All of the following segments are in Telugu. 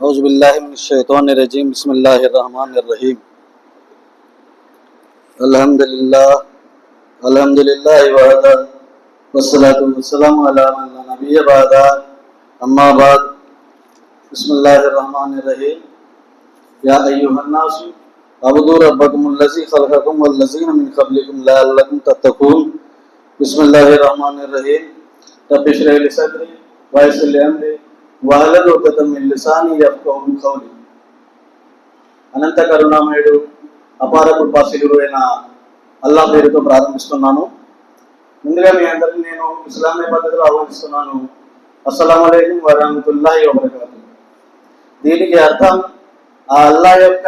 औज़ु बिल्लाहि मिनश्शैतानिर्रजीम बिस्मिल्लाहिर्रहमानिर्रहीम अल्हम्दुलिल्लाहि वहदा वस्सलातु वस्सलामु अला मन ला नबिय्य बअदा अम्मा बाद बिस्मिल्लाहिर्रहमानिर्रहीम या अय्युहन्नास अब्दु रब्बकुमुल्लज़ी खलक़कुम वल्लज़ीना मिन क़ब्लिकुम लअल्लकुम तत्तक़ून बिस्मिल्लाहिर्रहमानिर्रहीम रब्बि इश्रह लि सदरी व यस्सिर लि अम्री వహ్లుల్ ఉక్దతం మిన్ లిసానీ యఫ్కహూ ఖౌలీ. అనంత కరుణామయుడు అపార కృపాశీలుడు అయిన అల్లా పేరుతో ప్రారంభిస్తున్నాను. ముందుగా మీ అందరికీ నేను ఇస్లామీ పద్ధతిలో ఆహ్వానిస్తున్నాను. అస్సలాము అలైకుం వరహ్మతుల్లాహి వబరకాతుహు. దీనికి అర్థం ఆ అల్లా యొక్క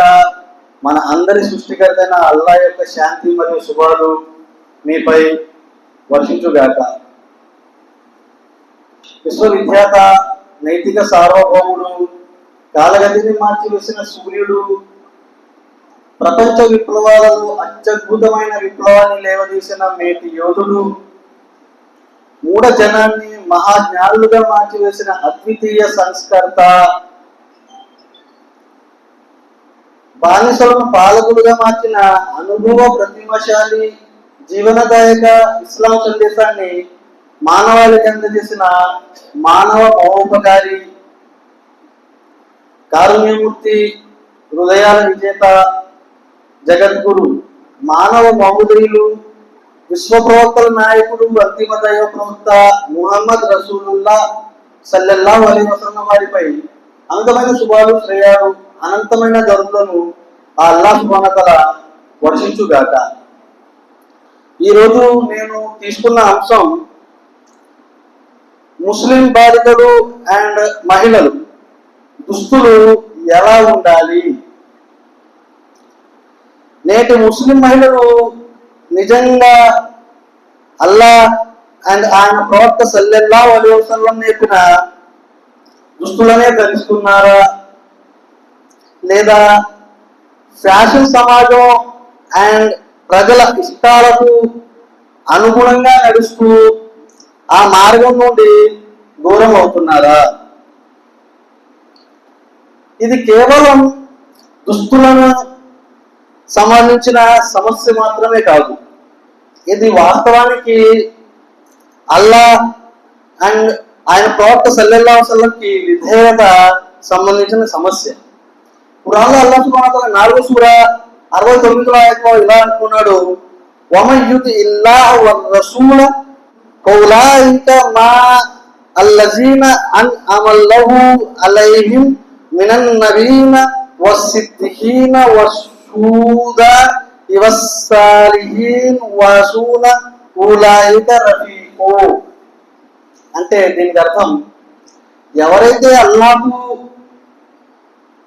మన అందరి సృష్టికర్త అయిన అల్లా యొక్క శాంతి మరియు శుభాలు మీపై వర్షించుగాక. విశ్వవిఖ్యాత నైతిక సార్వభౌముడు, కాలగతిని మార్చివేసిన సూర్యుడు, ప్రపంచ విప్లవాలలో అత్యద్భుతమైన విప్లవాన్ని లేవదీసిన మేటి యోధుడు, మూఢ జనాన్ని మహాజ్ఞానులుగా మార్చివేసిన అద్వితీయ సంస్కర్త, బానిసలను పాలకులుగా మార్చిన అనుభవ ప్రతిమశాలి, జీవనదాయక ఇస్లాం సందేశాన్ని మానవాళికి అందజేసిన మానవ మహోపకారి, కారుణ్యమూర్తి, హృదయాల విజేత, జగద్గురు, మానవ మహోదయులు, విశ్వ ప్రవక్తల నాయకుడు, అంతిమ దైవ ప్రవక్త ముహమ్మద్ రసూలుల్లా సల్లల్లాహు అలైహి వసల్లం వారిపై అనంతమైన శుభాలు, శ్రేయాలు, అనంతమైన దరులను ఆ అల్లాహ్ సుబ్హానహు వ తఆలా వర్షించుగాక. ఈరోజు నేను తీసుకున్న అంశం ముస్లిం బాలికలు అండ్ మహిళలు దుస్తులు ఎలా ఉండాలి. నేటి ముస్లిం మహిళలు నిజంగా అల్లా అండ్ ఆయన ప్రవక్త సల్లల్లాహు అలైహి వసల్లం నేర్పిన దుస్తులనే ధరిస్తున్నారా, లేదా ఫ్యాషన్ సమాజం అండ్ ప్రజల ఇష్టాలకు అనుగుణంగా నడుస్తూ ఆ మార్గం నుండి దూరం అవుతున్నారా? ఇది కేవలం దుస్తులను సంబంధించిన సమస్య మాత్రమే కాదు, ఇది వాస్తవానికి అల్లా అండ్ ఆయన ప్రవక్త సల్లల్లాహు అలైహి వసల్లంకి విధేయత సంబంధించిన సమస్య. ఖురాన్లో అల్లాహ్ సుబ్హానహు వ తఆలా 4వ సూర 69వ ఆయతలో ఇలా అంటున్నాడు, వమన్ యుతి ఇల్లాహ వర్ రసూల ఫౌలాయిక మా అల్లజీన అన్అమల్లాహు అలైహిం మినన్ నబీన వస్సిద్దీకీన వశ్శుహదా వస్సాలిహీన్ వహసున ఉలైక రఫీఖు. అంటే దీనికి అర్థం, ఎవరైతే అల్లాహకు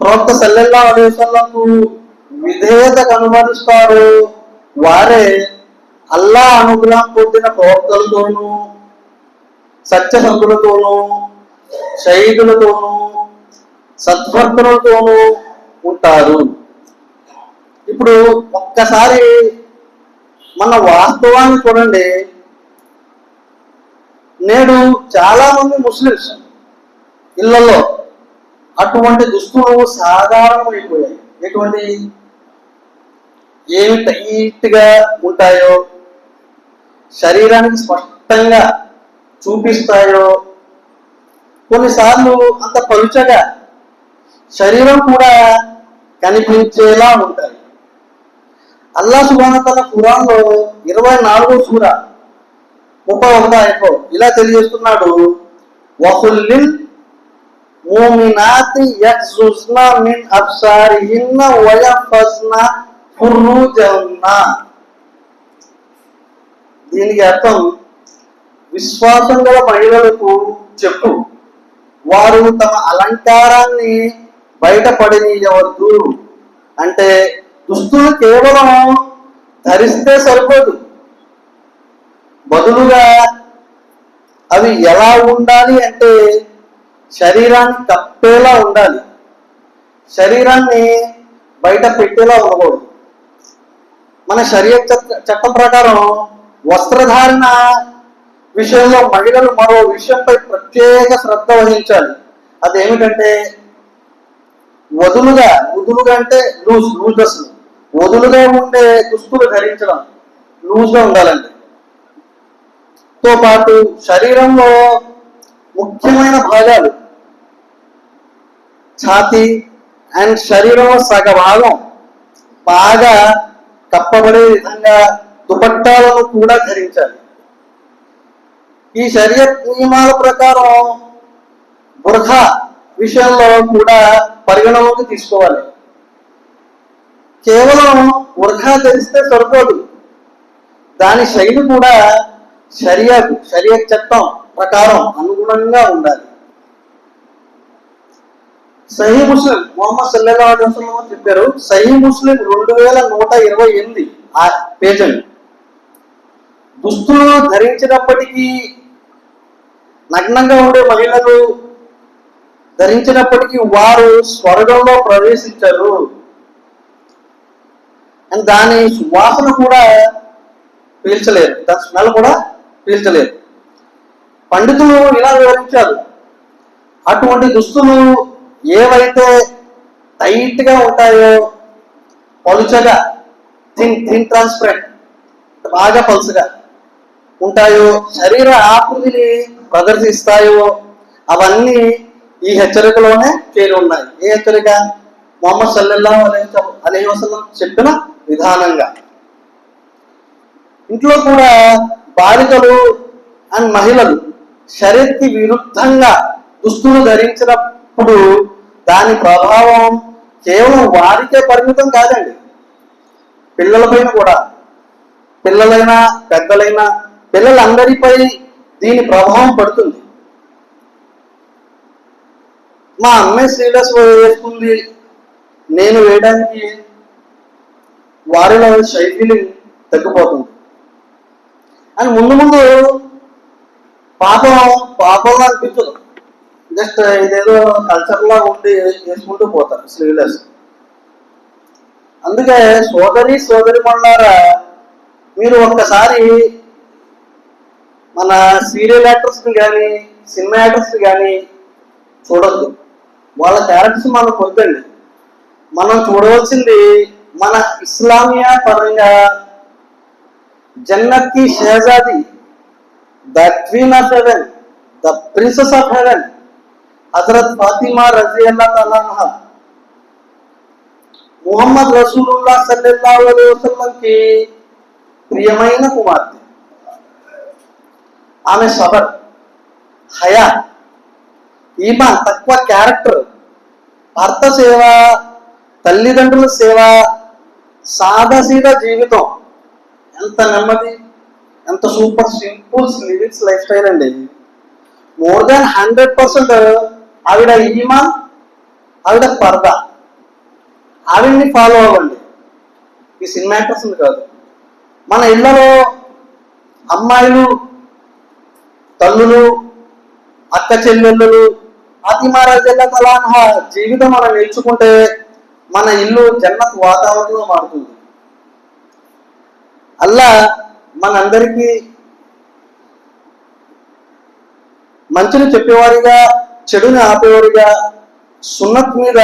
ప్రవక్త సల్లల్లాహు అలైహి వసల్లంకు విధేయత కనుమరుస్తారో వారే అల్లా అనుగ్రహం పొందిన ప్రవక్తలతోనూ, సత్యసంతులతోనూ, షహీదులతోనూ, సద్భక్తులతోనూ ఉంటారు. ఇప్పుడు ఒక్కసారి మన వాస్తవాన్ని చూడండి. నేడు చాలా మంది ముస్లిమ్స్ ఇళ్లలో అటువంటి దుస్తులు సాధారణమైపోయాయి. ఎటువంటి ఏమి టైట్గా ఉంటాయో, శరీరానికి స్పష్టంగా చూపిస్తాయో, కొన్నిసార్లు అంత పలుచగా శరీరం కూడా కనిపించేలా ఉంటాయి. అల్లాహ్ సుబ్హానహు వ తఆలా ఖురాన్లో 24వ సూర 31వ ఆయతలో ఇలా తెలియజేస్తున్నాడు, వఖుల్లిల్ ముమినాతి యగ్జుజ్న మిన్ అబ్సారిహిన్న వయహ్ఫజ్న ఫురూజహున్న. దీనికి అర్థం, విశ్వాసం గల మహిళలకు చెప్పు, వారు తమ అలంకారాన్ని బయటపడనీయవద్దు. అంటే దుస్తులు కేవలం ధరిస్తే సరిపోదు, బదులుగా అవి ఎలా ఉండాలి అంటే శరీరాన్ని కప్పేలా ఉండాలి, శరీరాన్ని బయట పెట్టేలా ఉండకూడదు. మన షరియత్ చట్టం ప్రకారం వస్త్రధారణ విషయంలో మహిళలు మరో విషయంపై ప్రత్యేక శ్రద్ధ వహించాలి. అదేమిటంటే వదులుగా అంటే లూజ్ డ్రెస్సులు, వదులుగా ఉండే దుస్తులు ధరించడం, లూజ్గా ఉండాలండి. తో పాటు శరీరంలో ముఖ్యమైన భాగాలు ఛాతీ అండ్ శరీరంలో సగ భాగం బాగా కప్పబడే విధంగా దుపట్టాలను కూడా ధరించాలి. ఈ శరీయత్ నియమాల ప్రకారం బుర్ఖా విషయంలో కూడా పరిగణలోకి తీసుకోవాలి. కేవలం బుర్ఖా ధరిస్తే సరిపోదు, దాని శైలి కూడా షరియత్ చట్టం ప్రకారం అనుగుణంగా ఉండాలి. సహీ ముస్లిం మొహమ్మద్ సల్లల్లాహు అలైహి వసల్లం చెప్పారు, సహీ ముస్లిం 2128 ఆ పేజ్ అండి. దుస్తులు ధరించినప్పటికీ, నగ్నంగా ఉండే మహిళలు ధరించినప్పటికీ వారు స్వర్గంలో ప్రవేశించారు అండ్ దాని సువాసన కూడా పీల్చలేరు, దాని స్మెల్ కూడా పీల్చలేరు. పండితులు ఇలా వివరించారు, అటువంటి దుస్తులు ఏవైతే టైట్ గా ఉంటాయో, పలుచగా థిన్ ట్రాన్స్పరెంట్ బాగా పలుచగా ఉంటాయో, శరీర ఆకృతిని ప్రదర్శిస్తాయో అవన్నీ ఈ హెచ్చరికలోనే చేరి ఉన్నాయి. ఏ హెచ్చరిక? మొహమ్మద్ సల్లల్లాహు అలైహి వసల్లం చెప్పిన విధానంగా. ఇంట్లో కూడా బాలికలు అండ్ మహిళలు శరీరకి విరుద్ధంగా దుస్తులు ధరించినప్పుడు దాని ప్రభావం కేవలం వారికే పరిమితం కాదండి, పిల్లలపైన కూడా, పిల్లలైనా పెద్దలైనా పిల్లలందరిపై దీని ప్రభావం పడుతుంది. మా అమ్మాయి శ్రీలస్ వేసుకుంది, నేను వేయడానికి వారిలో శైలి తగ్గిపోతుంది అని ముందు పాపం అనిపించదు, జస్ట్ ఇదేదో కల్చర్లా ఉండి చేసుకుంటూ పోతారు స్లీవ్లెస్. అందుకే సోదరి మళ్ళారా, మీరు ఒక్కసారి మన సీరియల్ యాక్టర్స్ని కానీ సినిమా యాక్టర్స్ని కానీ చూడద్దు. వాళ్ళ క్యారెక్టర్స్ మనకు వద్దండి. మనం చూడవలసింది మన ఇస్లామియా పరంగా జన్నత్ కి Shahzadi, the queen of haven, the princess of haven, Hazrat Fatima రజియల్లాహు తఆలా అన్హా, ముహమ్మద్ రసూలుల్లాహ్ సల్లల్లాహు అలైహి వసల్లం కి ప్రియమైన కుమార్తె. ఆమె సబర్, హయా, ఈమాన్, తక్కువ క్యారెక్టర్, భర్త సేవ, తల్లిదండ్రుల సేవ, సాదాసీదా జీవితం, ఎంత నెమ్మది, ఎంత super simple livings life style అండి. మోర్ దాన్ 100% ఆవిడ ఈమాన్, ఆవిడ పర్దా, ఆవిడ్ని ఫాలో అవ్వండి. ఈ సినిమా యాక్టర్స్ కాదు. మన ఇళ్లలో అమ్మాయిలు, తల్లులు, అక్క చెల్లెళ్ళు, ఫాతిమా రజియల్లాహు తఆలా అన్హా జీవితం మనం నేర్చుకుంటే మన ఇల్లు జన్నత్ వాతావరణంలో మారుతుంది. అల్లా మనందరికీ మంచిని చెప్పేవారిగా, చెడుని ఆపేవారిగా, సున్నత్ మీద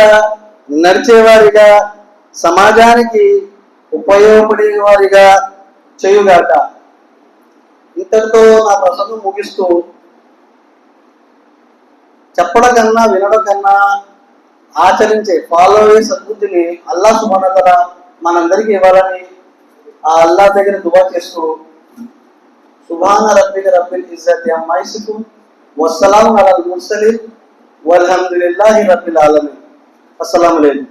నడిచేవారిగా, సమాజానికి ఉపయోగపడేవారిగా చేయుగాక. ఇంతటితో నా ప్రసంగం ముగిస్తూ, చెప్పడం కన్నా వినడం కన్నా ఆచరించే ఫాలో అయ్యే సద్బుద్ధిని అల్లాహ్ సుబ్హానహు వ తఆలా మనందరికీ ఇవ్వాలని ఆ అల్లాహ్ దగ్గర దువా చేస్తూ, సుబ్హాన రబ్బిక రబ్బిల్ ఇజ్జతి అమ్మా యసిఫూన్ వస్సలాము అలల్ ముర్సలీన్ వల్హమ్దులిల్లాహి రబ్బిల్ ఆలమీన్. అస్సలాము అలైకుం.